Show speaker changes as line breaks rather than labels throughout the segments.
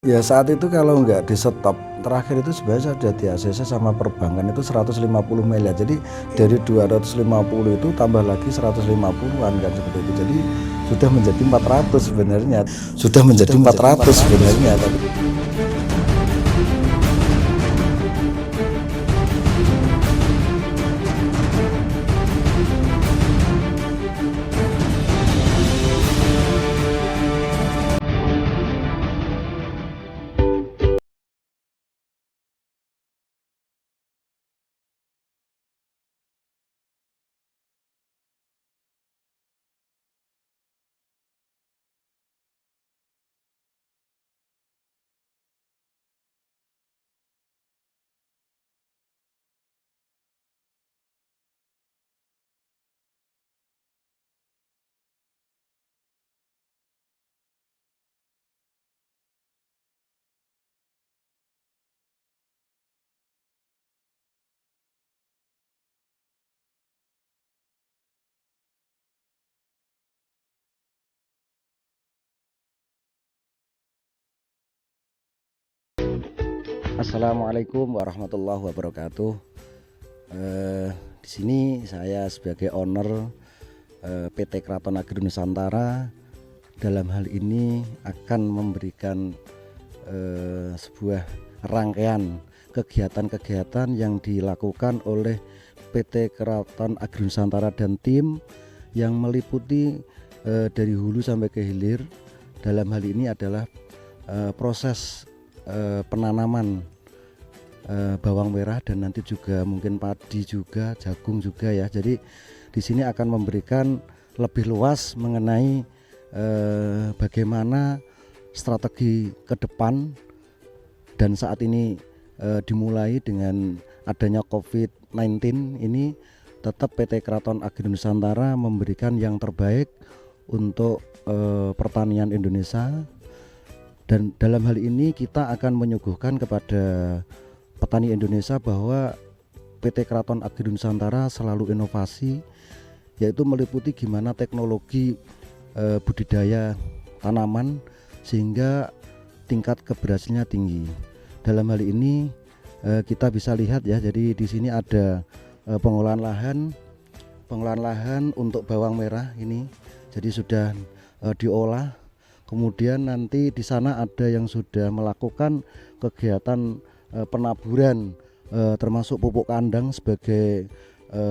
Ya saat itu kalau nggak di stop, terakhir itu sebenarnya saya sudah di ACC sama perbankan itu 150 miliar. Jadi dari 250 itu tambah lagi 150-an kan seperti itu. Jadi sudah menjadi 400 sebenarnya. Sudah menjadi 400 sebenarnya. Tapi Assalamualaikum warahmatullahi wabarakatuh. Di sini saya sebagai owner PT Kraton Agri Nusantara dalam hal ini akan memberikan sebuah rangkaian kegiatan-kegiatan yang dilakukan oleh PT Kraton Agri Nusantara dan tim yang meliputi dari hulu sampai ke hilir. Dalam hal ini adalah proses penanaman bawang merah dan nanti juga mungkin padi juga, jagung juga ya. Jadi di sini akan memberikan lebih luas mengenai bagaimana strategi ke depan, dan saat ini dimulai dengan adanya COVID-19 ini tetap PT Kraton Agri Nusantara memberikan yang terbaik untuk pertanian Indonesia. Dan dalam hal ini kita akan menyuguhkan kepada petani Indonesia bahwa PT Kraton Agri Nusantara selalu inovasi, yaitu meliputi gimana teknologi budidaya tanaman sehingga tingkat keberhasilannya tinggi. Dalam hal ini kita bisa lihat ya, jadi di sini ada pengolahan lahan untuk bawang merah ini. Jadi sudah diolah. Kemudian nanti di sana ada yang sudah melakukan kegiatan penaburan termasuk pupuk kandang sebagai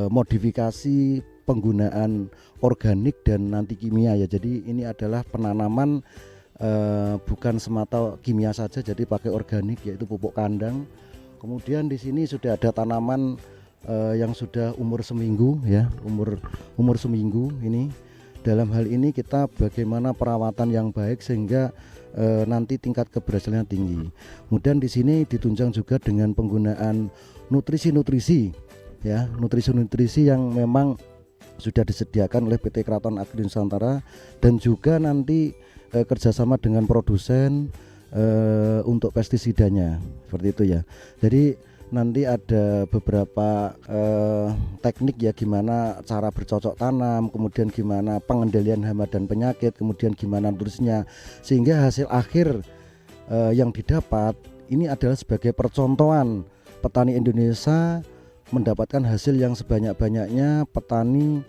modifikasi penggunaan organik dan nanti kimia ya. Jadi ini adalah penanaman bukan semata kimia saja, jadi pakai organik yaitu pupuk kandang. Kemudian di sini sudah ada tanaman yang sudah umur seminggu ya, umur seminggu ini. Dalam hal ini kita bagaimana perawatan yang baik sehingga nanti tingkat keberhasilannya tinggi. Kemudian di sini ditunjang juga dengan penggunaan nutrisi-nutrisi ya, nutrisi-nutrisi yang memang sudah disediakan oleh PT Kraton Agri Nusantara dan juga nanti kerjasama dengan produsen untuk pestisidanya seperti itu ya. Jadi nanti ada beberapa teknik ya, gimana cara bercocok tanam, kemudian gimana pengendalian hama dan penyakit, kemudian gimana nutrisinya, sehingga hasil akhir yang didapat ini adalah sebagai percontohan petani Indonesia mendapatkan hasil yang sebanyak-banyaknya, petani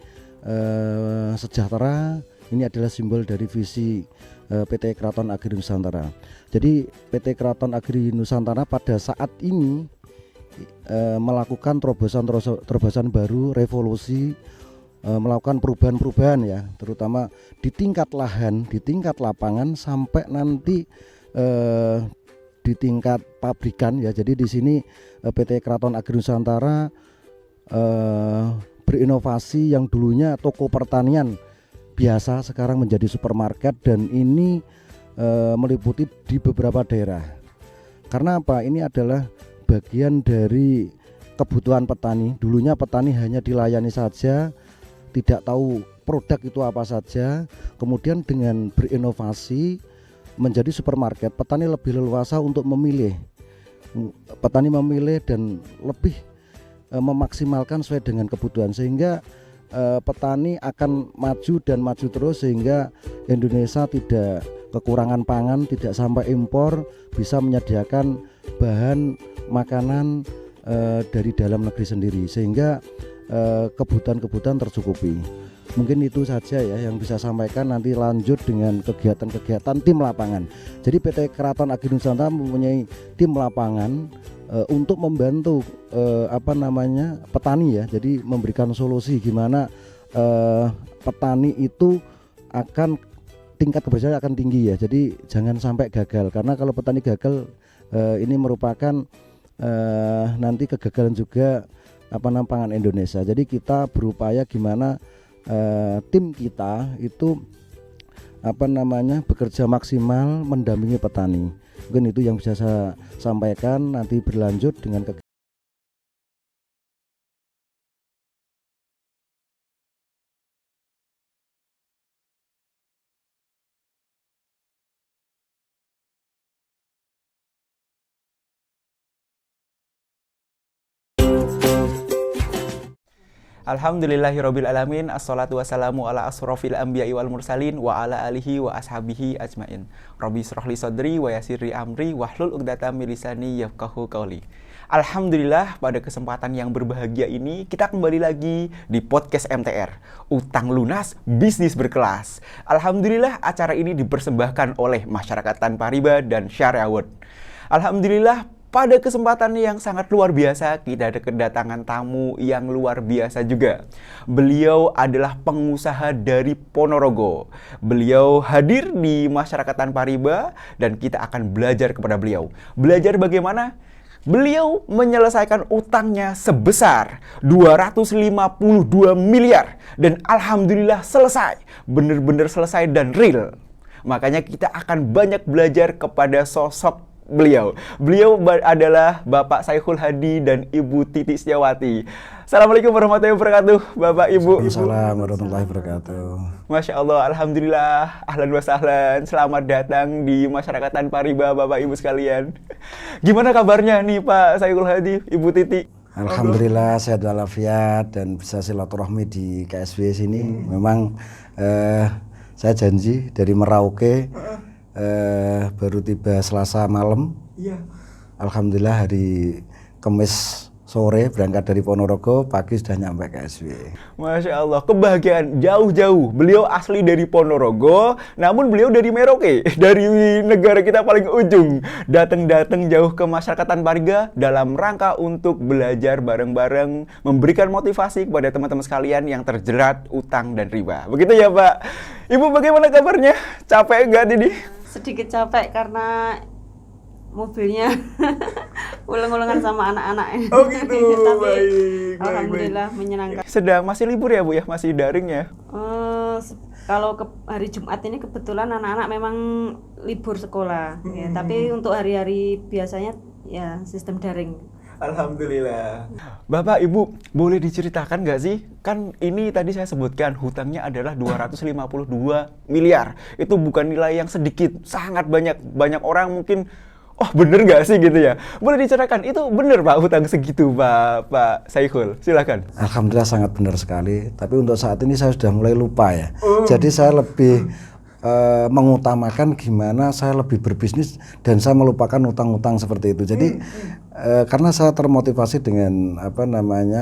sejahtera. Ini adalah simbol dari visi PT Kraton Agri Nusantara. Jadi PT Kraton Agri Nusantara pada saat ini melakukan terobosan baru, revolusi, melakukan perubahan-perubahan ya, terutama di tingkat lahan, di tingkat lapangan sampai nanti di tingkat pabrikan ya. Jadi di sini PT Kraton Agri Nusantara berinovasi, yang dulunya toko pertanian biasa sekarang menjadi supermarket, dan ini meliputi di beberapa daerah. Karena apa? Ini adalah bagian dari kebutuhan petani. Dulunya petani hanya dilayani saja, tidak tahu produk itu apa saja. Kemudian dengan berinovasi menjadi supermarket, petani lebih leluasa untuk memilih. Petani memilih dan lebih memaksimalkan sesuai dengan kebutuhan, sehingga petani akan maju dan maju terus, sehingga Indonesia tidak kekurangan pangan, tidak sampai impor, bisa menyediakan bahan makanan dari dalam negeri sendiri, sehingga kebutuhan-kebutuhan tercukupi. Mungkin itu saja ya yang bisa sampaikan, nanti lanjut dengan kegiatan-kegiatan tim lapangan. Jadi PT Keraton Agi Nusantara mempunyai tim lapangan untuk membantu petani ya. Jadi memberikan solusi gimana petani itu akan tingkat keberhasilan akan tinggi ya. Jadi jangan sampai gagal, karena kalau petani gagal ini merupakan nanti kegagalan juga pangan Indonesia. Jadi kita berupaya gimana tim kita itu bekerja maksimal mendampingi petani. Mungkin itu yang bisa saya sampaikan, nanti berlanjut dengan
Alhamdulillahirabbil alamin, assalatu wassalamu ala asrofil anbiya'i wal mursalin wa ala alihi wa ashabihi ajmain. Rabbi shrahli sadri wa yassirli amri wahlul 'uqdatam min lisani yafqahu qawli. Alhamdulillah, pada kesempatan yang berbahagia ini kita kembali lagi di podcast MTR, Utang Lunas Bisnis Berkelas. Alhamdulillah, acara ini dipersembahkan oleh Masyarakat Tanpa Riba dan Syariah Award. Alhamdulillah, pada kesempatan yang sangat luar biasa, kita ada kedatangan tamu yang luar biasa juga. Beliau adalah pengusaha dari Ponorogo. Beliau hadir di Masyarakat Tanpa Riba dan kita akan belajar kepada beliau. Belajar bagaimana? Beliau menyelesaikan utangnya sebesar 252 miliar. Dan alhamdulillah selesai. Benar-benar selesai dan real. Makanya kita akan banyak belajar kepada sosok beliau. Beliau adalah Bapak Saikhul Hadi dan Ibu Titi Setiawati. Assalamualaikum warahmatullahi wabarakatuh, Bapak Ibu.
Waalaikumsalam warahmatullahi wabarakatuh.
Masya Allah, alhamdulillah, ahlan wa sahlan. Selamat datang di Masyarakat Tanpa Riba, Bapak Ibu sekalian. Gimana kabarnya nih Pak Saikhul Hadi, Ibu Titi?
Alhamdulillah sehat walafiat dan bisa silaturahmi di KSW sini. Memang saya janji dari Merauke. Baru tiba Selasa malam. Iya. Alhamdulillah hari Kamis sore berangkat dari Ponorogo, pagi sudah nyampe KSW.
Masya Allah, kebahagiaan jauh-jauh. Beliau asli dari Ponorogo, namun beliau dari Merauke, dari negara kita paling ujung. Datang jauh ke Masyarakat Tanpa Riba dalam rangka untuk belajar bareng-bareng, memberikan motivasi kepada teman-teman sekalian yang terjerat utang dan riba. Begitu ya Pak. Ibu bagaimana kabarnya? Capek nggak ini?
Sedikit capek karena mobilnya ulang-ulangan sama anak-anak.
Oh gitu.
Tapi
baik,
alhamdulillah menyenangkan.
Sedang masih libur ya Bu ya, masih daring ya?
Kalau hari Jumat ini kebetulan anak-anak memang libur sekolah. Ya, tapi untuk hari-hari biasanya ya sistem daring.
Alhamdulillah. Bapak, Ibu, boleh diceritakan nggak sih? Kan ini tadi saya sebutkan hutangnya adalah 252 miliar. Itu bukan nilai yang sedikit, sangat banyak. Banyak orang mungkin, oh bener nggak sih gitu ya? Boleh diceritakan, itu bener Pak hutang segitu Pak Saikhul? Silakan.
Alhamdulillah sangat benar sekali. Tapi untuk saat ini saya sudah mulai lupa ya. Jadi saya lebih mengutamakan gimana saya lebih berbisnis dan saya melupakan utang-utang seperti itu. Jadi karena saya termotivasi dengan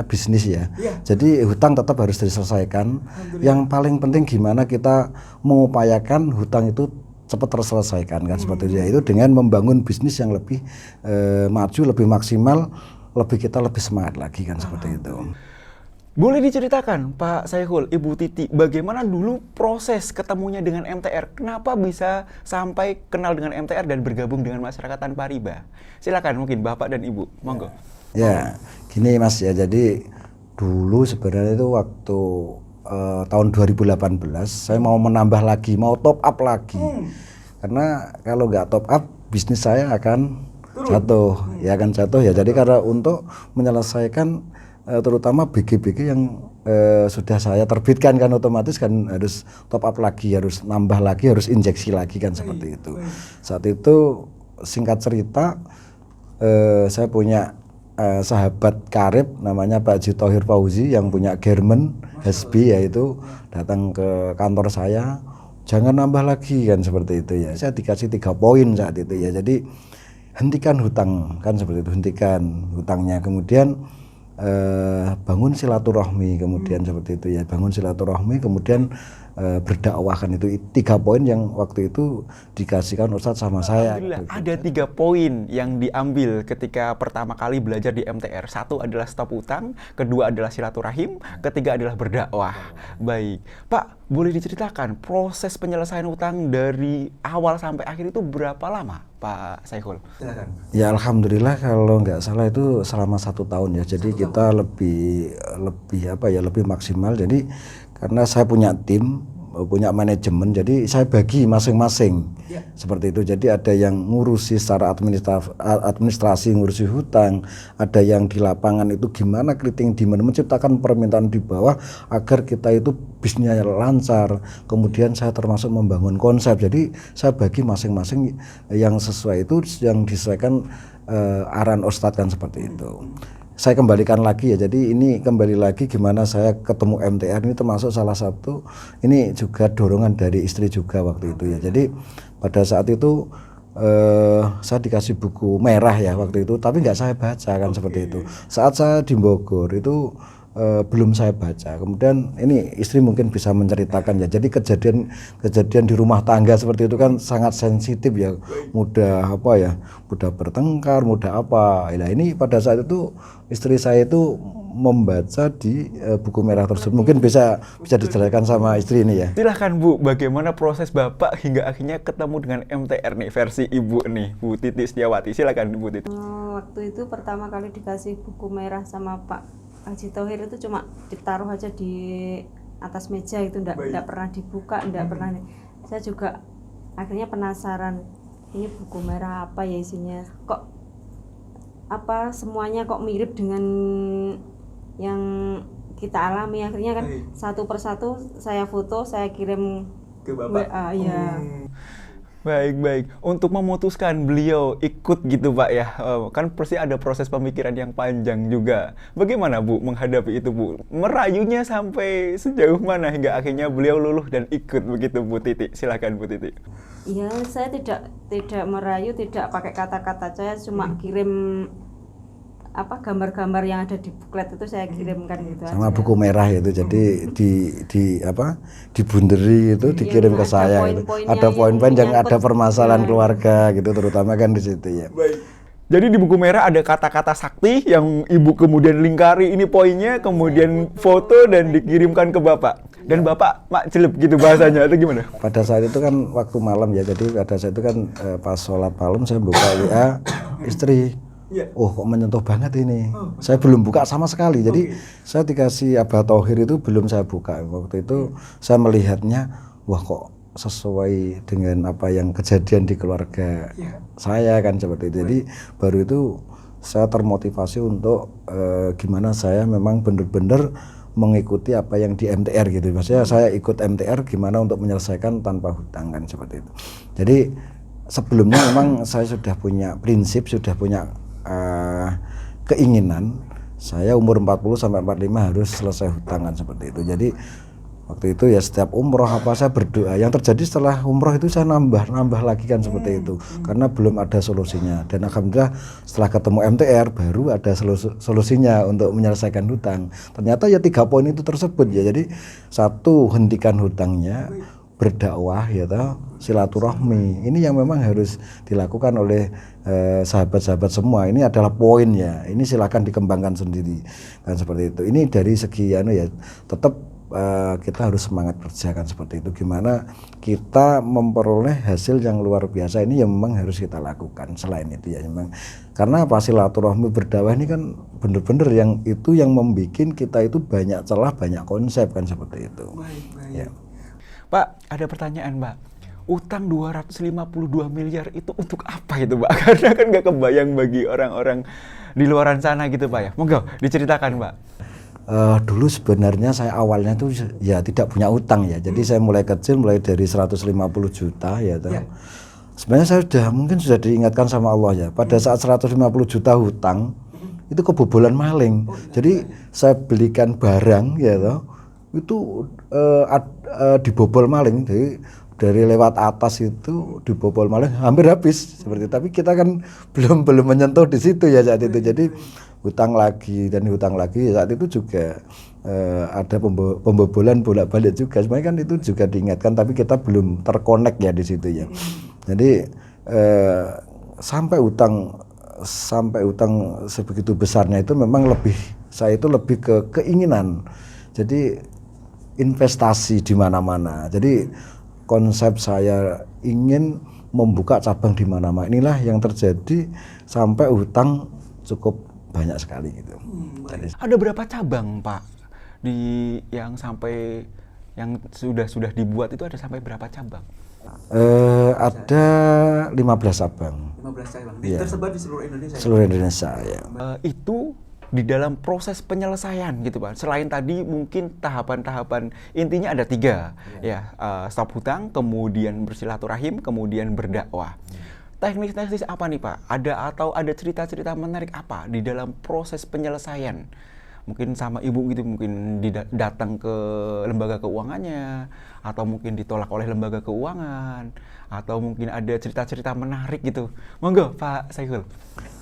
bisnis ya. Jadi hutang tetap harus diselesaikan. Yang paling penting gimana kita mengupayakan hutang itu cepat terselesaikan kan seperti itu. Itu dengan membangun bisnis yang lebih maju, lebih maksimal, kita lebih semangat lagi kan seperti itu.
Boleh diceritakan Pak Saikhul, Ibu Titi, bagaimana dulu proses ketemunya dengan MTR? Kenapa bisa sampai kenal dengan MTR dan bergabung dengan Masyarakat Tanpa Riba? Silakan mungkin Bapak dan Ibu, monggo.
Ya, gini Mas ya, jadi dulu sebenarnya itu waktu tahun 2018 saya mau menambah lagi, mau top up lagi. Karena kalau nggak top up, bisnis saya akan jatuh, ya akan jatuh ya. Jadi karena untuk menyelesaikan terutama BG-BG yang sudah saya terbitkan kan otomatis kan harus top up lagi, harus nambah lagi, harus injeksi lagi kan seperti itu. Saat itu singkat cerita saya punya sahabat karib namanya Pak Haji Thohir Fauzi yang punya German Hasbi, yaitu datang ke kantor saya, jangan nambah lagi kan seperti itu ya. Saya dikasih 3 poin saat itu ya. Jadi hentikan hutang kan seperti itu, hentikan hutangnya, kemudian bangun silaturahmi, kemudian seperti itu ya, bangun silaturahmi, kemudian berdakwah kan, itu 3 poin yang waktu itu dikasihkan Ustadz sama saya.
Ada 3 poin yang diambil ketika pertama kali belajar di MTR. 1 adalah stop utang, kedua adalah silaturahim, ketiga adalah berdakwah. Baik, Pak, boleh diceritakan proses penyelesaian utang dari awal sampai akhir itu berapa lama, Pak Saikhul? Silakan.
Ya alhamdulillah kalau nggak salah itu selama 1 tahun ya. Jadi kita lebih maksimal. Jadi karena saya punya tim, punya manajemen, jadi saya bagi masing-masing seperti itu. Jadi ada yang ngurusi secara administrasi, ngurusi hutang, ada yang di lapangan itu gimana creating demand, menciptakan permintaan di bawah agar kita itu bisnisnya lancar. Kemudian saya termasuk membangun konsep, jadi saya bagi masing-masing yang sesuai itu, yang disesuaikan arahan Ustadz kan seperti itu. Saya kembalikan lagi ya, jadi ini kembali lagi gimana saya ketemu MTR, ini termasuk salah satu, ini juga dorongan dari istri juga waktu itu ya. Jadi pada saat itu saya dikasih buku merah ya waktu itu, tapi nggak saya baca kan seperti itu. Saat saya di Bogor itu belum saya baca. Kemudian ini istri mungkin bisa menceritakan ya. Jadi kejadian di rumah tangga seperti itu kan sangat sensitif ya. Mudah bertengkar, mudah apa. Nah ini pada saat itu istri saya itu membaca di buku merah tersebut. Mungkin bisa dijelaskan sama istri ini ya.
Silahkan Bu, bagaimana proses Bapak hingga akhirnya ketemu dengan MTR nih versi Ibu nih, Bu Titi Setiawati. Silakan Bu Titi.
Waktu itu pertama kali dikasih buku merah sama Pak Haji Thohir itu cuma ditaruh aja di atas meja, itu enggak pernah dibuka, enggak pernah. Saya juga akhirnya penasaran, ini buku merah apa ya isinya, kok apa semuanya kok mirip dengan yang kita alami. Akhirnya kan satu persatu saya foto, saya kirim
ke Bapak.
Ya.
Baik. Untuk memutuskan beliau ikut gitu Pak ya, kan pasti ada proses pemikiran yang panjang juga. Bagaimana Bu menghadapi itu Bu? Merayunya sampai sejauh mana hingga akhirnya beliau luluh dan ikut begitu Bu Titi? Silakan Bu Titi.
Ya, saya tidak merayu, tidak pakai kata-kata, saya cuma kirim gambar-gambar yang ada di buklet itu saya kirimkan gitu
sama
aja.
Buku merah itu, jadi dibunderi itu dikirim ke saya gitu. Ada poin-poin yang ada permasalahan keluarga gitu, terutama kan di situ ya.
Baik. Jadi di buku merah ada kata-kata sakti yang Ibu kemudian lingkari ini poinnya, kemudian foto dan dikirimkan ke Bapak. Dan Bapak makjeleb gitu bahasanya, atau gimana?
Pada saat itu kan waktu malam ya, jadi pada saat itu kan pas sholat malam saya buka WA istri. Oh kok menyentuh banget ini. Saya belum buka sama sekali. Jadi saya dikasih Abah Thohir itu belum saya buka. Waktu itu saya melihatnya, wah kok sesuai dengan apa yang kejadian di keluarga saya kan seperti itu. Jadi baru itu saya termotivasi untuk gimana saya memang benar-benar mengikuti apa yang di MTR gitu. Maksudnya saya ikut MTR gimana untuk menyelesaikan tanpa hutang kan seperti itu. Jadi sebelumnya memang saya sudah punya prinsip, sudah punya keinginan saya umur 40 sampai 45 harus selesai hutangan seperti itu. Jadi waktu itu ya setiap umroh apa saya berdoa. Yang terjadi setelah umroh itu saya nambah lagi kan seperti itu, karena belum ada solusinya. Dan alhamdulillah setelah ketemu MTR baru ada solusinya untuk menyelesaikan hutang. Ternyata ya 3 poin itu tersebut ya. Jadi 1, hentikan hutangnya, berdakwah ya toh, silaturahmi. Ini yang memang harus dilakukan oleh sahabat-sahabat semua. Ini adalah poinnya. Ini silakan dikembangkan sendiri kan seperti itu. Ini dari segi tetap kita harus semangat kerja kan seperti itu. Gimana kita memperoleh hasil yang luar biasa ini yang memang harus kita lakukan. Selain itu ya memang karena silaturahmi berdakwah ini kan benar-benar yang membuat kita itu banyak celah, banyak konsep kan seperti itu.
Baik.
Ya.
Pak, ada pertanyaan Pak. Utang 252 miliar itu untuk apa itu Pak? Karena kan nggak kebayang bagi orang-orang di luaran sana gitu Pak ya. Monggo diceritakan Pak.
Dulu sebenarnya saya awalnya tuh ya tidak punya utang ya. Jadi saya mulai kecil, mulai dari 150 juta ya. Sebenarnya saya mungkin sudah diingatkan sama Allah ya. Pada saat 150 juta hutang itu kebobolan maling. Jadi saya belikan barang ya toh, itu dibobol maling. Jadi dari lewat atas itu dibobol maling hampir habis seperti itu. Tapi kita kan belum menyentuh di situ ya saat itu. Jadi hutang lagi saat itu juga ada pembobolan bolak-balik juga. Sebenarnya kan itu juga diingatkan, tapi kita belum terkonek ya di situ ya. Jadi sampai utang sebegitu besarnya itu memang saya itu lebih ke keinginan. Jadi investasi di mana-mana. Jadi konsep saya ingin membuka cabang di mana-mana. Inilah yang terjadi sampai utang cukup banyak sekali gitu.
Ada berapa cabang, Pak? Yang sudah dibuat itu ada sampai berapa cabang?
Ada 15 cabang.
15 cabang.
Ya.
Tersebar di seluruh Indonesia.
Seluruh Indonesia ya.
Itu di dalam proses penyelesaian gitu Pak. Selain tadi mungkin tahapan-tahapan, intinya ada 3 ya, stop hutang, kemudian bersilaturahim, kemudian berdakwah. Teknis-teknis apa nih Pak? Ada cerita-cerita menarik apa di dalam proses penyelesaian? Mungkin sama ibu gitu, mungkin datang ke lembaga keuangannya, atau mungkin ditolak oleh lembaga keuangan, atau mungkin ada cerita-cerita menarik gitu. Monggo Pak Saihul.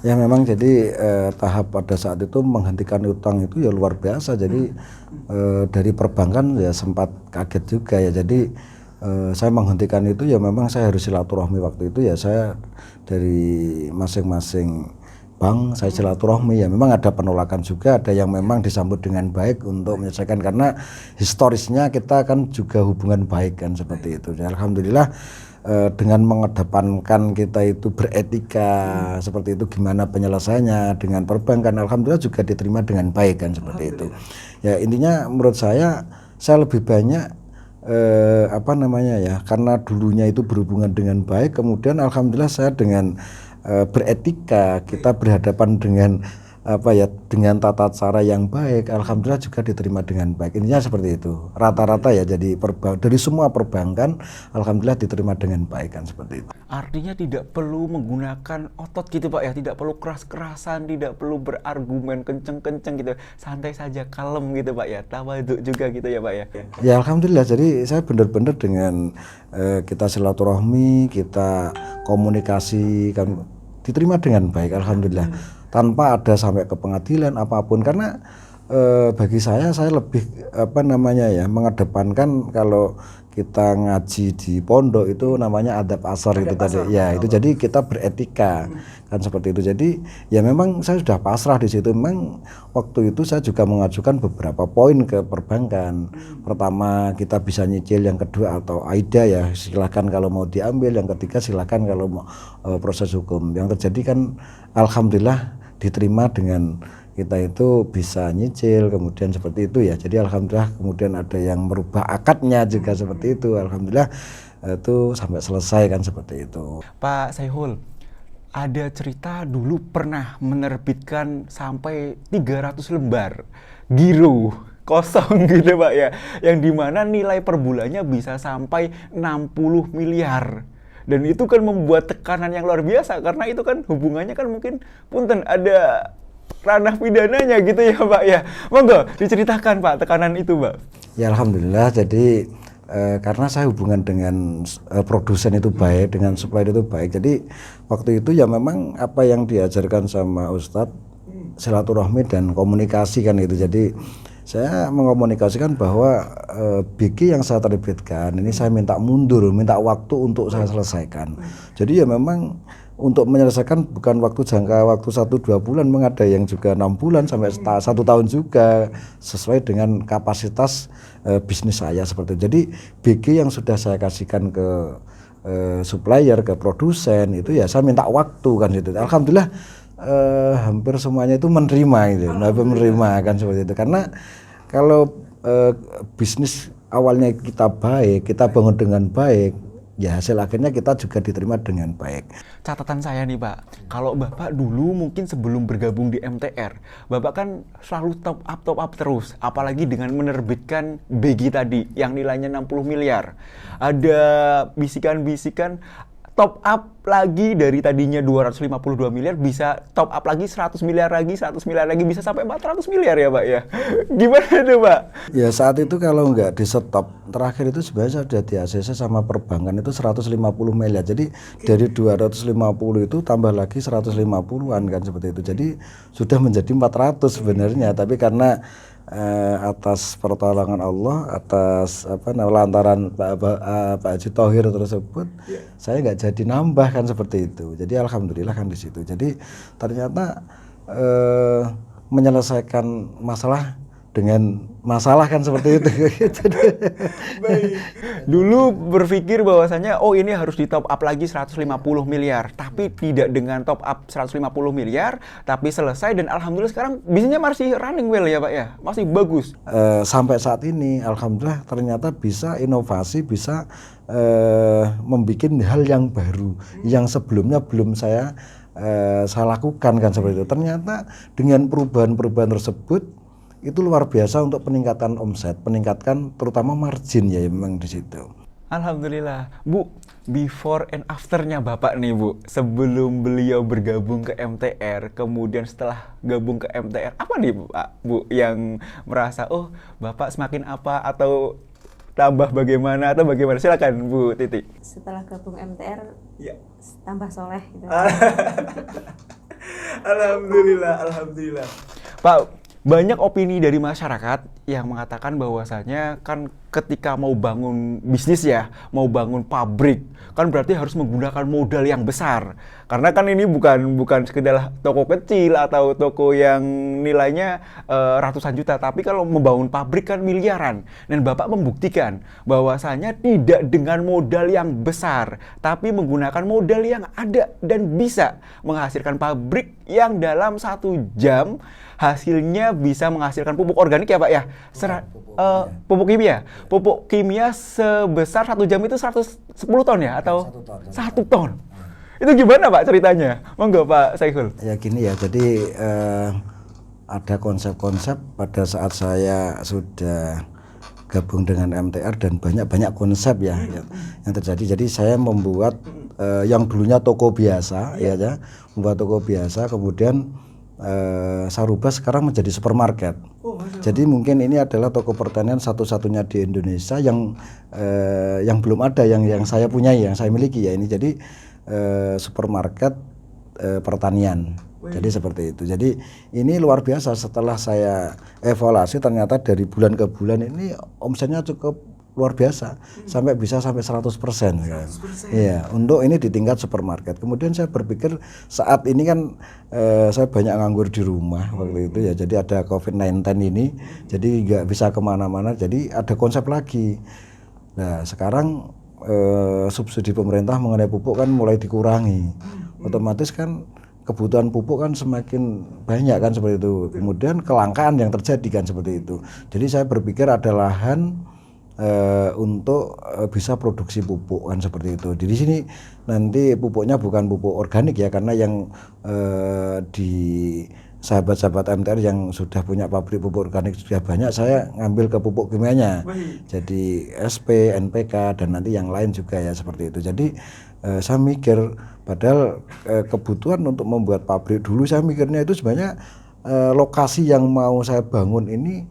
Ya memang jadi tahap pada saat itu menghentikan utang itu ya luar biasa. Jadi dari perbankan ya sempat kaget juga ya. Jadi saya menghentikan itu ya memang saya harus silaturahmi waktu itu ya, saya dari masing-masing bank saya silaturahmi ya. Memang ada penolakan juga, ada yang memang disambut dengan baik untuk menyelesaikan, karena historisnya kita kan juga hubungan baik kan seperti itu. Ya, alhamdulillah dengan mengedepankan kita itu beretika seperti itu, gimana penyelesaiannya dengan perbankan, alhamdulillah juga diterima dengan baik kan seperti itu. Ya intinya menurut saya lebih banyak karena dulunya itu berhubungan dengan baik, kemudian alhamdulillah saya dengan beretika, kita berhadapan dengan dengan tata cara yang baik, alhamdulillah juga diterima dengan baik. Intinya seperti itu. Rata-rata ya, jadi dari semua perbankan alhamdulillah diterima dengan baik kan seperti itu.
Artinya tidak perlu menggunakan otot gitu Pak ya, tidak perlu keras-kerasan, tidak perlu berargumen kenceng-kenceng gitu. Santai saja, kalem gitu Pak ya. Tawaduk juga gitu ya Pak ya.
Ya alhamdulillah, jadi saya benar-benar dengan kita silaturahmi, kita komunikasi kan diterima dengan baik alhamdulillah. Tanpa ada sampai ke pengadilan apapun, karena bagi saya lebih mengedepankan kalau kita ngaji di pondok itu namanya adab asar itu tadi ya, itu jadi kita beretika kan seperti itu. Jadi ya memang saya sudah pasrah di situ. Memang waktu itu saya juga mengajukan beberapa poin ke perbankan. Pertama kita bisa nyicil, yang kedua atau AIDA ya silakan kalau mau diambil, yang ketiga silakan kalau mau proses hukum. Yang terjadi kan alhamdulillah diterima dengan kita itu bisa nyicil, kemudian seperti itu ya. Jadi alhamdulillah kemudian ada yang merubah akadnya juga seperti itu. Alhamdulillah itu sampai selesai kan seperti itu.
Pak Saihul, ada cerita dulu pernah menerbitkan sampai 300 lembar giro kosong gitu Pak ya, yang dimana nilai per bulannya bisa sampai 60 miliar. Dan itu kan membuat tekanan yang luar biasa, karena itu kan hubungannya kan mungkin punten ada ranah pidananya gitu ya Pak ya. Monggo diceritakan Pak tekanan itu Pak.
Ya alhamdulillah, jadi karena saya hubungan dengan produsen itu baik, dengan supplier itu baik. Jadi waktu itu ya memang apa yang diajarkan sama Ustadz, silaturahmi dan komunikasi kan itu. Jadi saya mengomunikasikan bahwa BG yang saya terbitkan ini saya minta mundur, minta waktu untuk saya selesaikan. Jadi ya memang untuk menyelesaikan bukan jangka waktu 1-2 bulan, memang ada yang juga 6 bulan sampai 1 tahun juga, sesuai dengan kapasitas bisnis saya seperti itu. Jadi BG yang sudah saya kasihkan ke supplier, ke produsen itu ya saya minta waktu kan gitu. Alhamdulillah hampir semuanya itu menerima kan seperti itu. Karena kalau bisnis awalnya kita baik, kita bangun dengan baik, ya hasil akhirnya kita juga diterima dengan baik.
Catatan saya nih Pak, kalau Bapak dulu mungkin sebelum bergabung di MTR, Bapak kan selalu top up terus, apalagi dengan menerbitkan BG tadi yang nilainya 60 miliar. Ada bisikan-bisikan top up lagi dari tadinya 252 miliar bisa top up lagi 100 miliar lagi, 100 miliar lagi, bisa sampai 400 miliar ya Pak ya. Gimana itu Pak?
Ya saat itu kalau nggak di stop, terakhir itu sebenarnya sudah di ACC sama perbankan itu 150 miliar. Jadi dari 250 itu tambah lagi 150-an kan seperti itu. Jadi sudah menjadi 400 sebenarnya, tapi karena atas pertolongan Allah, atas lantaran Pak Haji Thohir tersebut, saya nggak jadi nambah kan seperti itu. Jadi alhamdulillah kan di situ. Jadi ternyata menyelesaikan masalah dengan masalah kan seperti itu.
Baik. Dulu berpikir bahwasanya ini harus di top up lagi 150 miliar, tapi tidak dengan top up 150 miliar, tapi selesai dan alhamdulillah sekarang bisnisnya masih running well ya Pak ya, masih bagus.
Sampai saat ini alhamdulillah ternyata bisa inovasi, bisa membuat hal yang baru yang sebelumnya belum saya lakukan kan seperti itu. Ternyata dengan perubahan-perubahan tersebut itu luar biasa untuk peningkatan omset, peningkatan terutama margin ya memang di situ.
Alhamdulillah. Bu, before and after-nya Bapak nih Bu, sebelum beliau bergabung ke MTR, kemudian setelah gabung ke MTR, apa nih Pak, Bu, yang merasa, Bapak semakin apa, atau tambah bagaimana, atau bagaimana? Silakan Bu Titi.
Setelah gabung MTR, tambah soleh gitu.
Alhamdulillah. Pak, banyak opini dari masyarakat yang mengatakan bahwasanya kan ketika mau bangun bisnis ya, mau bangun pabrik, kan berarti harus menggunakan modal yang besar. Karena kan ini bukan sekedar toko kecil atau toko yang nilainya ratusan juta, tapi kalau membangun pabrik kan miliaran. Dan Bapak membuktikan bahwasanya tidak dengan modal yang besar, tapi menggunakan modal yang ada dan bisa menghasilkan pabrik yang dalam 1 jam hasilnya bisa menghasilkan pupuk organik ya Pak ya? Pupuk kimia. Pupuk kimia sebesar 1 jam itu 110 ton ya? Atau 1 ton? Itu gimana Pak ceritanya? Monggo Pak Saiful.
Ya gini ya, jadi ada konsep-konsep pada saat saya sudah gabung dengan MTR dan banyak konsep ya yang terjadi. Jadi saya membuat yang dulunya toko biasa membuat toko biasa, kemudian saya rubah sekarang menjadi supermarket. Jadi mungkin ini adalah toko pertanian satu-satunya di Indonesia yang belum ada, yang saya punyai, yang saya miliki ya ini. Jadi supermarket pertanian. Jadi seperti itu. Jadi ini luar biasa, setelah saya evaluasi ternyata dari bulan ke bulan ini omsetnya cukup luar biasa, sampai 100% kan. Iya, untuk ini di tingkat supermarket. Kemudian saya berpikir saat ini kan saya banyak nganggur di rumah waktu itu ya. Jadi ada COVID-19 ini, jadi nggak bisa kemana-mana. Jadi ada konsep lagi. Nah sekarang subsidi pemerintah mengenai pupuk kan mulai dikurangi. Otomatis kan kebutuhan pupuk kan semakin banyak kan seperti itu. Kemudian kelangkaan yang terjadi kan seperti itu. Jadi saya berpikir ada lahan untuk bisa produksi pupuk kan seperti itu. Di sini nanti pupuknya bukan pupuk organik ya, karena yang di sahabat-sahabat MTR yang sudah punya pabrik pupuk organik sudah banyak, saya ngambil ke pupuk kimianya. Jadi SP, NPK dan nanti yang lain juga ya seperti itu. Jadi saya mikir padahal kebutuhan untuk membuat pabrik dulu saya mikirnya itu sebenarnya lokasi yang mau saya bangun ini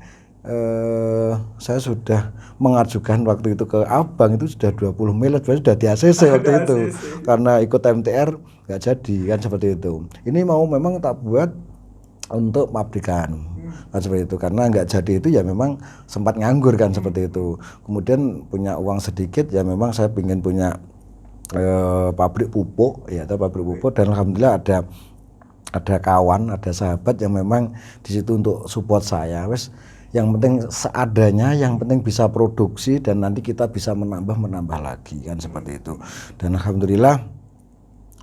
saya sudah mengajukan waktu itu ke Abang itu sudah 20 miliar, sudah di ACC waktu itu karena ikut MTR nggak jadi kan seperti itu. Ini mau memang tak buat untuk pabrikan kan seperti itu, karena nggak jadi itu ya memang sempat nganggur kan seperti itu. Kemudian punya uang sedikit ya memang saya ingin punya pabrik pupuk ya, atau pabrik pupuk, dan alhamdulillah ada kawan, ada sahabat yang memang di situ untuk support saya. Wes yang penting seadanya, yang penting bisa produksi dan nanti kita bisa menambah lagi kan seperti itu. Dan alhamdulillah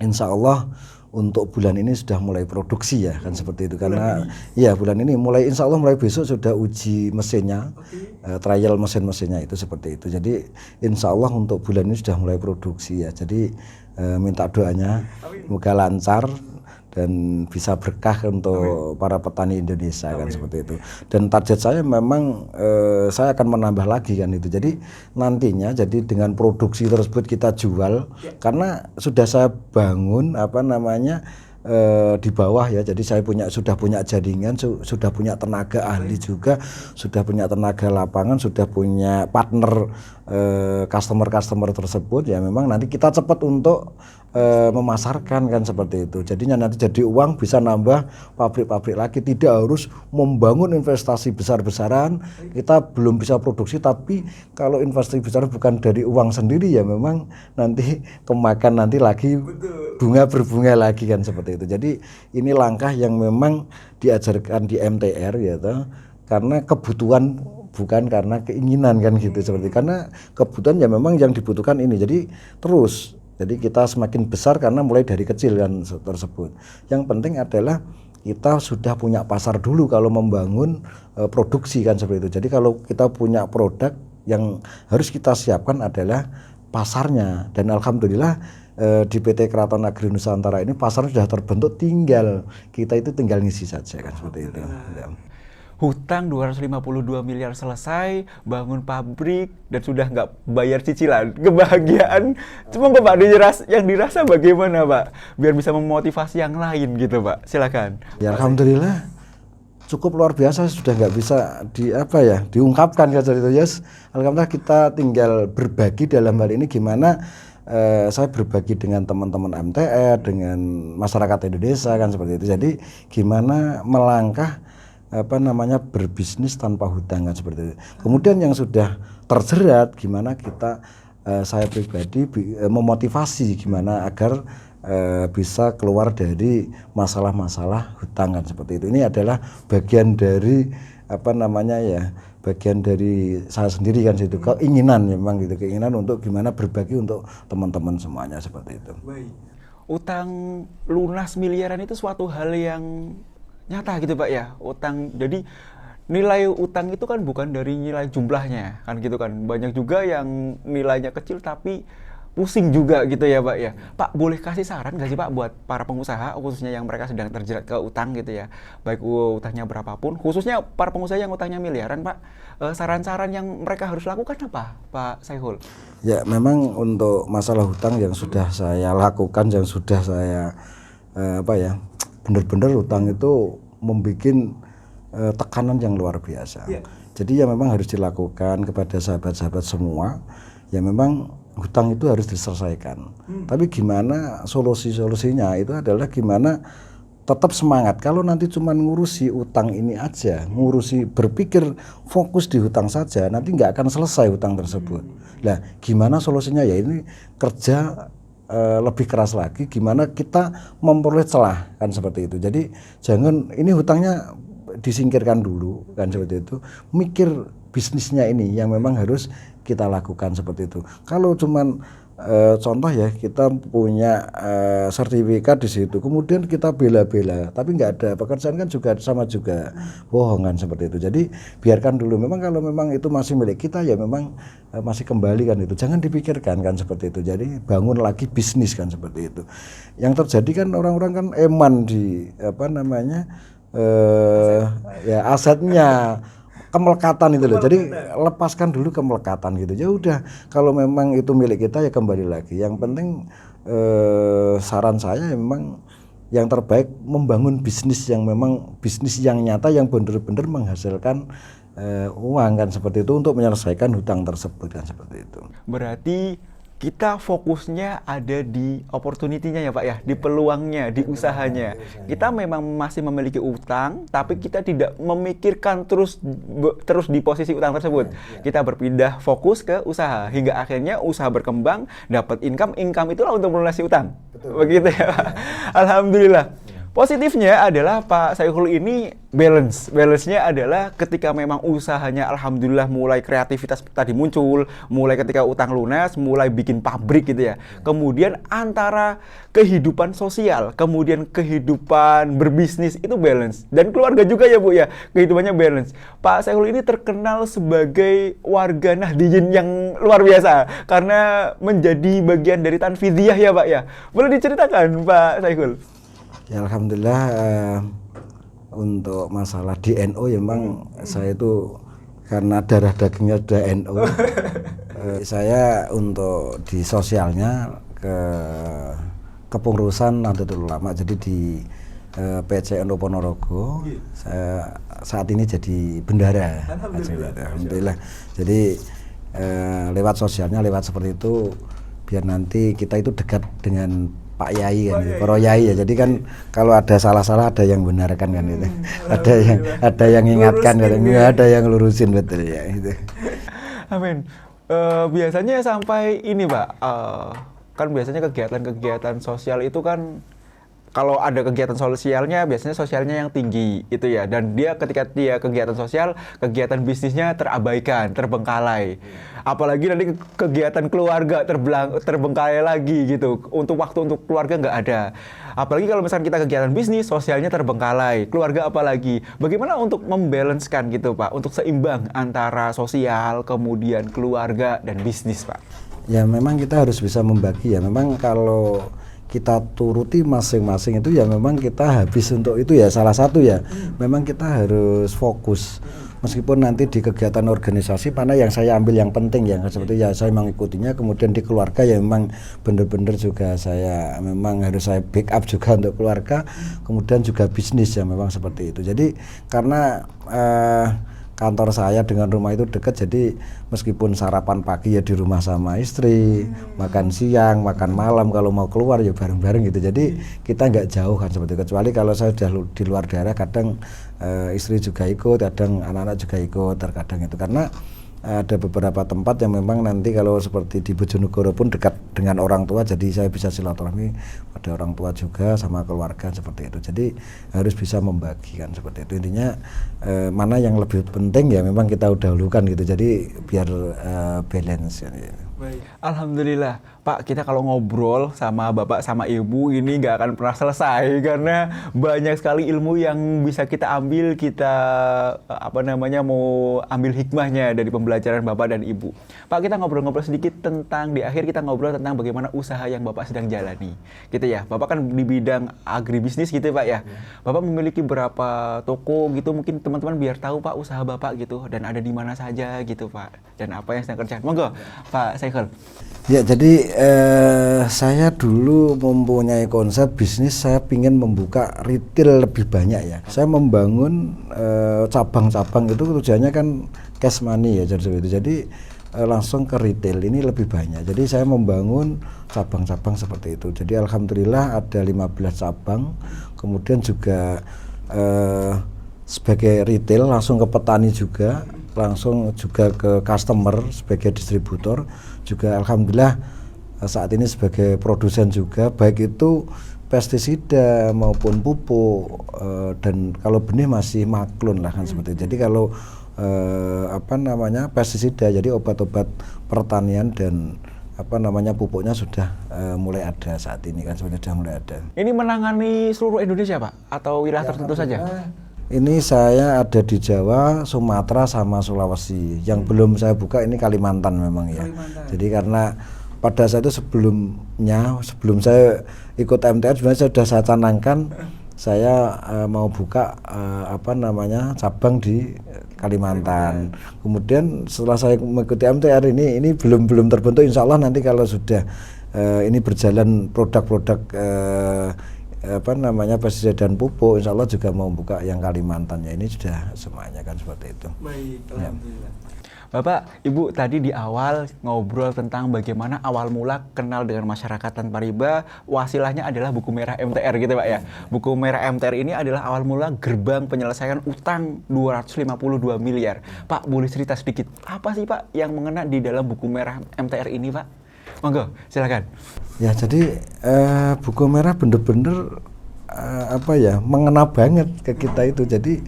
insya Allah untuk bulan ini sudah mulai produksi ya kan seperti itu, karena ya bulan ini mulai insya Allah mulai besok sudah uji mesinnya, trial mesin-mesinnya itu seperti itu. Jadi insya Allah untuk bulan ini sudah mulai produksi ya. Jadi minta doanya semoga lancar dan bisa berkah untuk para petani Indonesia kan seperti itu. Dan target saya memang saya akan menambah lagi kan itu. Jadi nantinya jadi dengan produksi tersebut kita jual karena sudah saya bangun di bawah ya. Jadi saya sudah punya jaringan, sudah punya tenaga ahli juga, sudah punya tenaga lapangan, sudah punya partner customer tersebut ya. Memang nanti kita cepat untuk memasarkan kan seperti itu. Jadinya nanti jadi uang bisa nambah pabrik-pabrik lagi, tidak harus membangun investasi besar-besaran. Kita belum bisa produksi, tapi kalau investasi besar bukan dari uang sendiri ya memang nanti kemakan nanti lagi berbunga lagi kan seperti itu. Jadi ini langkah yang memang diajarkan di MTR ya toh, karena kebutuhan bukan karena keinginan kan gitu seperti. Karena kebutuhan ya memang yang dibutuhkan ini. Jadi kita semakin besar karena mulai dari kecil kan tersebut. Yang penting adalah kita sudah punya pasar dulu kalau membangun produksi kan seperti itu. Jadi kalau kita punya produk yang harus kita siapkan adalah pasarnya. Dan alhamdulillah di PT Keraton Agri Nusantara ini pasarnya sudah terbentuk, kita itu tinggal ngisi saja kan seperti itu. Ya.
Hutang 252 miliar selesai, bangun pabrik, dan sudah nggak bayar cicilan. Kebahagiaan, cuma Pak yang dirasa bagaimana Pak? Biar bisa memotivasi yang lain gitu Pak, silakan.
Ya alhamdulillah, cukup luar biasa, sudah nggak bisa diungkapkan kan itu ya. Alhamdulillah kita tinggal berbagi dalam hal ini gimana saya berbagi dengan teman-teman MTR, dengan masyarakat Indonesia kan seperti itu. Jadi gimana melangkah berbisnis tanpa hutang kan seperti itu. Kemudian yang sudah terjerat gimana saya pribadi memotivasi gimana agar bisa keluar dari masalah-masalah hutang kan seperti itu. Ini adalah bagian dari bagian dari saya sendiri kan situ, keinginan memang gitu, keinginan untuk gimana berbagi untuk teman-teman semuanya seperti itu.
Utang lunas miliaran itu suatu hal yang nyata gitu Pak ya, utang. Jadi nilai utang itu kan bukan dari nilai jumlahnya kan gitu kan. Banyak juga yang nilainya kecil tapi pusing juga gitu ya Pak ya. Pak, boleh kasih saran nggak sih Pak buat para pengusaha khususnya yang mereka sedang terjerat ke utang gitu ya, baik utangnya berapapun, khususnya para pengusaha yang utangnya miliaran Pak, saran-saran yang mereka harus lakukan apa Pak Saihul?
Ya memang untuk masalah hutang yang sudah saya lakukan, yang sudah saya benar-benar hutang itu membuat tekanan yang luar biasa. Jadi ya memang harus dilakukan kepada sahabat-sahabat semua. Ya memang hutang itu harus diselesaikan. Tapi gimana solusinya itu adalah gimana tetap semangat. Kalau nanti cuma ngurusi utang ini aja, berpikir fokus di hutang saja, nanti nggak akan selesai hutang tersebut. Nah, gimana solusinya? Ya ini kerja lebih keras lagi, gimana kita memperoleh celah kan seperti itu. Jadi jangan ini hutangnya disingkirkan dulu kan seperti itu, mikir bisnisnya ini yang memang harus kita lakukan seperti itu. Kalau cuman contoh ya, kita punya sertifikat di situ, kemudian kita bela-bela, tapi nggak ada pekerjaan kan juga sama juga bohongan seperti itu. Jadi biarkan dulu. Memang kalau memang itu masih milik kita ya memang masih kembali kan itu. Jangan dipikirkan kan seperti itu. Jadi bangun lagi bisnis kan seperti itu. Yang terjadi kan orang-orang kan eman di asetnya. Kemelekatan itu loh. Jadi lepaskan dulu kemelekatan gitu. Ya udah, kalau memang itu milik kita ya kembali lagi. Yang penting saran saya memang yang terbaik membangun bisnis yang memang bisnis yang nyata, yang benar-benar menghasilkan uang kan seperti itu untuk menyelesaikan hutang tersebut kan seperti itu.
Berarti kita fokusnya ada di opportunity-nya ya Pak ya, di peluangnya, di usahanya. Kita memang masih memiliki utang, tapi kita tidak memikirkan terus di posisi utang tersebut. Kita berpindah fokus ke usaha, hingga akhirnya usaha berkembang, dapat income itulah untuk melunasi utang. Begitu ya Pak. Alhamdulillah. Positifnya adalah Pak Saihul ini balance-nya adalah ketika memang usahanya alhamdulillah mulai kreativitas tadi muncul, mulai ketika utang lunas, mulai bikin pabrik gitu ya. Kemudian antara kehidupan sosial, kemudian kehidupan berbisnis itu balance. Dan keluarga juga ya Bu ya, kehidupannya balance. Pak Saihul ini terkenal sebagai warga Nahdiyin yang luar biasa karena menjadi bagian dari Tanfidiyah ya Pak ya. Boleh diceritakan Pak Saihul?
Ya alhamdulillah untuk masalah di NU ya memang saya itu karena darah dagingnya sudah NU. Saya untuk di sosialnya ke kepengurusan Nahdlatul Ulama, jadi di PCNU Ponorogo saya saat ini jadi bendara. Alhamdulillah. Jadi lewat sosialnya, lewat seperti itu biar nanti kita itu dekat dengan Pak Yai kan, para Yai ya. Jadi kan kalau ada salah-salah ada yang benarkan kan itu. Ada yang ingatkan kan, ada yang lurusin betul ya itu.
Amin. Biasanya sampai ini Pak, kan biasanya kegiatan-kegiatan sosial itu kan kalau ada kegiatan sosialnya biasanya sosialnya yang tinggi itu ya, dan dia ketika dia kegiatan sosial, kegiatan bisnisnya terabaikan, terbengkalai. Apalagi nanti kegiatan keluarga terbengkalai lagi gitu. Untuk waktu untuk keluarga nggak ada. Apalagi kalau misalkan kita kegiatan bisnis, sosialnya terbengkalai, keluarga apalagi. Bagaimana untuk membalancekan gitu Pak, untuk seimbang antara sosial, kemudian keluarga dan bisnis Pak?
Ya memang kita harus bisa membagi ya. Memang kalau kita turuti masing-masing itu ya memang kita habis untuk itu ya, salah satu ya memang kita harus fokus meskipun nanti di kegiatan organisasi mana yang saya ambil yang penting ya seperti ya saya mengikutinya, kemudian di keluarga ya memang benar-benar juga saya memang harus saya backup juga untuk keluarga, kemudian juga bisnis ya memang seperti itu. Jadi karena kantor saya dengan rumah itu dekat, jadi meskipun sarapan pagi ya di rumah sama istri, makan siang, makan malam, kalau mau keluar ya bareng-bareng gitu. Jadi kita nggak jauh kan seperti itu. Kecuali kalau saya sudah di luar daerah, kadang istri juga ikut, kadang anak-anak juga ikut, terkadang itu karena ada beberapa tempat yang memang nanti kalau seperti di Bojonegoro pun dekat dengan orang tua, jadi saya bisa silaturahmi pada orang tua juga sama keluarga seperti itu. Jadi harus bisa membagikan seperti itu. Intinya mana yang lebih penting ya memang kita dahulukan gitu. Jadi biar balance ya.
Baik. Alhamdulillah Pak, kita kalau ngobrol sama Bapak sama Ibu ini nggak akan pernah selesai karena banyak sekali ilmu yang bisa kita ambil, kita mau ambil hikmahnya dari pembelajaran Bapak dan Ibu. Pak, kita ngobrol-ngobrol sedikit tentang, di akhir kita ngobrol tentang bagaimana usaha yang Bapak sedang jalani gitu ya. Bapak kan di bidang agribisnis gitu Pak ya. Bapak memiliki berapa toko gitu, mungkin teman-teman biar tahu Pak usaha Bapak gitu dan ada di mana saja gitu Pak, dan apa yang sedang kerjakan. Monggo Pak Saikhul.
Ya jadi saya dulu mempunyai konsep bisnis, saya ingin membuka retail lebih banyak ya. Saya membangun cabang-cabang itu tujuannya kan cash money ya seperti itu. Jadi langsung ke retail ini lebih banyak. Jadi saya membangun cabang-cabang seperti itu. Jadi alhamdulillah ada 15 cabang. Kemudian juga sebagai retail langsung ke petani juga, langsung juga ke customer sebagai distributor. Juga alhamdulillah saat ini sebagai produsen juga, baik itu pestisida maupun pupuk dan kalau benih masih maklun lah kan seperti itu. Jadi kalau pestisida, jadi obat-obat pertanian dan pupuknya sudah mulai ada saat ini kan, sudah mulai ada.
Ini menangani seluruh Indonesia Pak atau wilayah tertentu saja?
Ini saya ada di Jawa, Sumatera sama Sulawesi. Yang belum saya buka ini Kalimantan memang ya. Jadi karena pada saat itu sebelum saya ikut MTR sebenarnya saya canangkan saya mau buka cabang di Kalimantan. Kemudian setelah saya mengikuti MTR ini belum terbentuk. Insya Allah nanti kalau sudah ini berjalan produk-produk pestisida dan pupuk, insya Allah juga mau buka yang Kalimantan ya, ini sudah semuanya kan seperti itu.
Baik, alhamdulillah. Bapak, Ibu tadi di awal ngobrol tentang bagaimana awal mula kenal dengan masyarakat tanpa riba, wasilahnya adalah buku merah MTR gitu Pak ya. Buku merah MTR ini adalah awal mula gerbang penyelesaian utang 252 miliar. Pak, boleh cerita sedikit, apa sih Pak yang mengena di dalam buku merah MTR ini Pak? Monggo, silakan.
Ya jadi buku merah bener-bener mengena banget ke kita itu. Jadi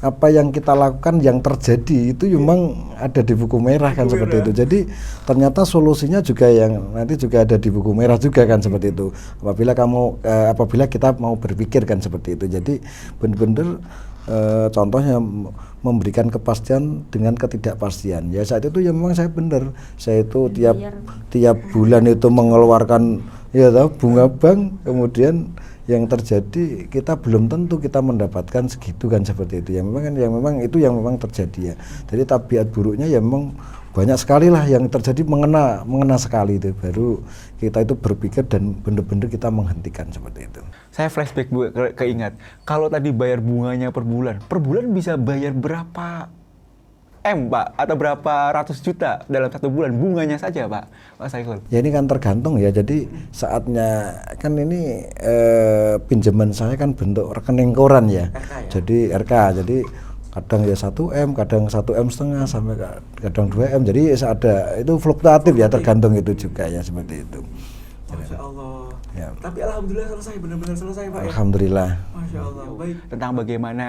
apa yang kita lakukan yang terjadi itu memang ada di buku merah kan seperti itu. Jadi ternyata solusinya juga yang nanti juga ada di buku merah juga kan seperti itu. Apabila kita mau berpikir kan seperti itu. Jadi bener-bener contohnya memberikan kepastian dengan ketidakpastian. Ya saat itu ya memang saya benar. Saya itu tiap bulan itu mengeluarkan bunga bank, kemudian yang terjadi kita belum tentu kita mendapatkan segitu kan, seperti itu. Yang memang terjadi ya. Jadi tabiat buruknya ya memang banyak sekali lah yang terjadi, mengena sekali itu. Baru kita itu berpikir dan benar-benar kita menghentikan seperti itu.
Saya flashback Bu, keingat. Kalau tadi bayar bunganya per bulan bisa bayar berapa M Pak, atau berapa ratus juta dalam 1 bulan bunganya saja Pak Saiful? Ya
ini kan tergantung ya. Jadi saatnya kan ini pinjaman saya kan bentuk rekening koran ya. RK ya? Jadi RK. Jadi kadang ya 1M, kadang 1M setengah, sampai kadang 2M. Jadi ada, itu fluktuatif ya, tergantung itu juga ya, seperti itu.
Masya Allah. Ya. Tapi alhamdulillah selesai, benar-benar selesai Pak.
Alhamdulillah.
Masya Allah. Baik. Tentang bagaimana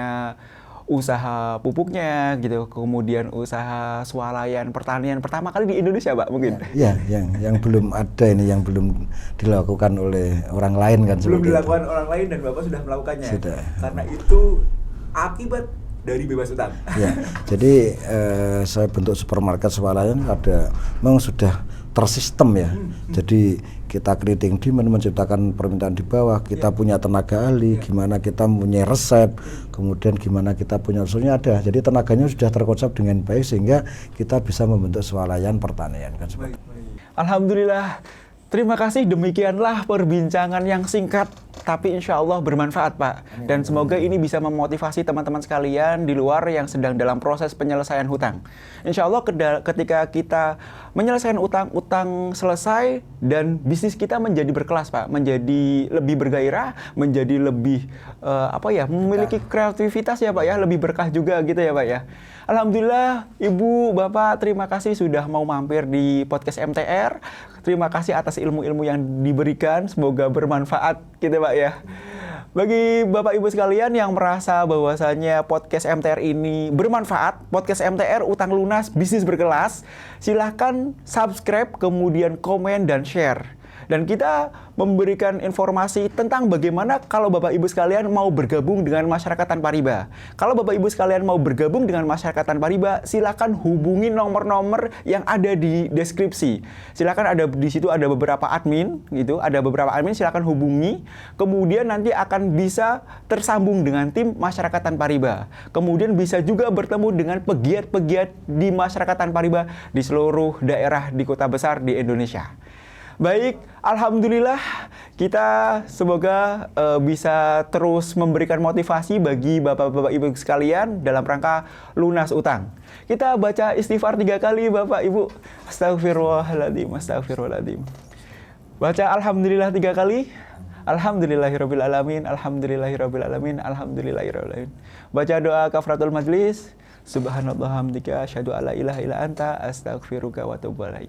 usaha pupuknya gitu, kemudian usaha swalayan pertanian pertama kali di Indonesia Pak mungkin.
Ya, yang belum ada ini, yang belum dilakukan oleh orang lain kan.
Belum dilakukan orang lain dan Bapak sudah melakukannya.
Sudah.
Karena itu akibat dari bebas utang.
Ya, jadi saya bentuk supermarket swalayan memang sudah tersistem ya. Jadi kita creating demand, menciptakan permintaan di bawah, kita punya tenaga ahli, gimana kita punya resep, kemudian gimana kita punya resepnya ada. Jadi tenaganya sudah terkonsep dengan baik sehingga kita bisa membentuk swalayan pertanian kan seperti.
Alhamdulillah. Terima kasih, demikianlah perbincangan yang singkat tapi insya Allah bermanfaat Pak. Dan semoga ini bisa memotivasi teman-teman sekalian di luar yang sedang dalam proses penyelesaian hutang. Insya Allah ketika kita menyelesaikan utang selesai dan bisnis kita menjadi berkelas Pak, menjadi lebih bergairah, menjadi lebih memiliki kreativitas ya Pak ya, lebih berkah juga gitu ya Pak ya. Alhamdulillah Ibu, Bapak, terima kasih sudah mau mampir di podcast MTR. Terima kasih atas ilmu-ilmu yang diberikan, semoga bermanfaat gitu Pak ya. Bagi Bapak Ibu sekalian yang merasa bahwasanya podcast MTR ini bermanfaat, podcast MTR Utang Lunas Bisnis Berkelas, silahkan subscribe, kemudian komen dan share. Dan kita memberikan informasi tentang bagaimana kalau Bapak Ibu sekalian mau bergabung dengan masyarakat tanpa riba. Kalau Bapak Ibu sekalian mau bergabung dengan masyarakat tanpa riba, silakan hubungi nomor-nomor yang ada di deskripsi. Silakan di situ ada beberapa admin gitu, ada beberapa admin, silakan hubungi. Kemudian nanti akan bisa tersambung dengan tim masyarakat tanpa riba. Kemudian bisa juga bertemu dengan pegiat-pegiat di masyarakat tanpa riba di seluruh daerah di kota besar di Indonesia. Baik, alhamdulillah kita semoga bisa terus memberikan motivasi bagi Bapak-Bapak Ibu sekalian dalam rangka lunas utang. Kita baca istighfar 3 kali Bapak Ibu. Astagfirullahaladzim, astagfirullahaladzim. Baca alhamdulillah 3 kali. Alhamdulillahirabbil alamin, alhamdulillahirabbil alamin, alhamdulillahirabbil alamin. Baca doa kafaratul majlis. Subhanallah hamdika asyhadu alla ilaha illa anta astaghfiruka wa atubu ilaik.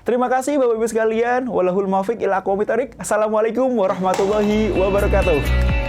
Terima kasih Bapak Ibu sekalian. Wallahul muwaffiq ila aqwamit thoriq. Assalamualaikum warahmatullahi wabarakatuh.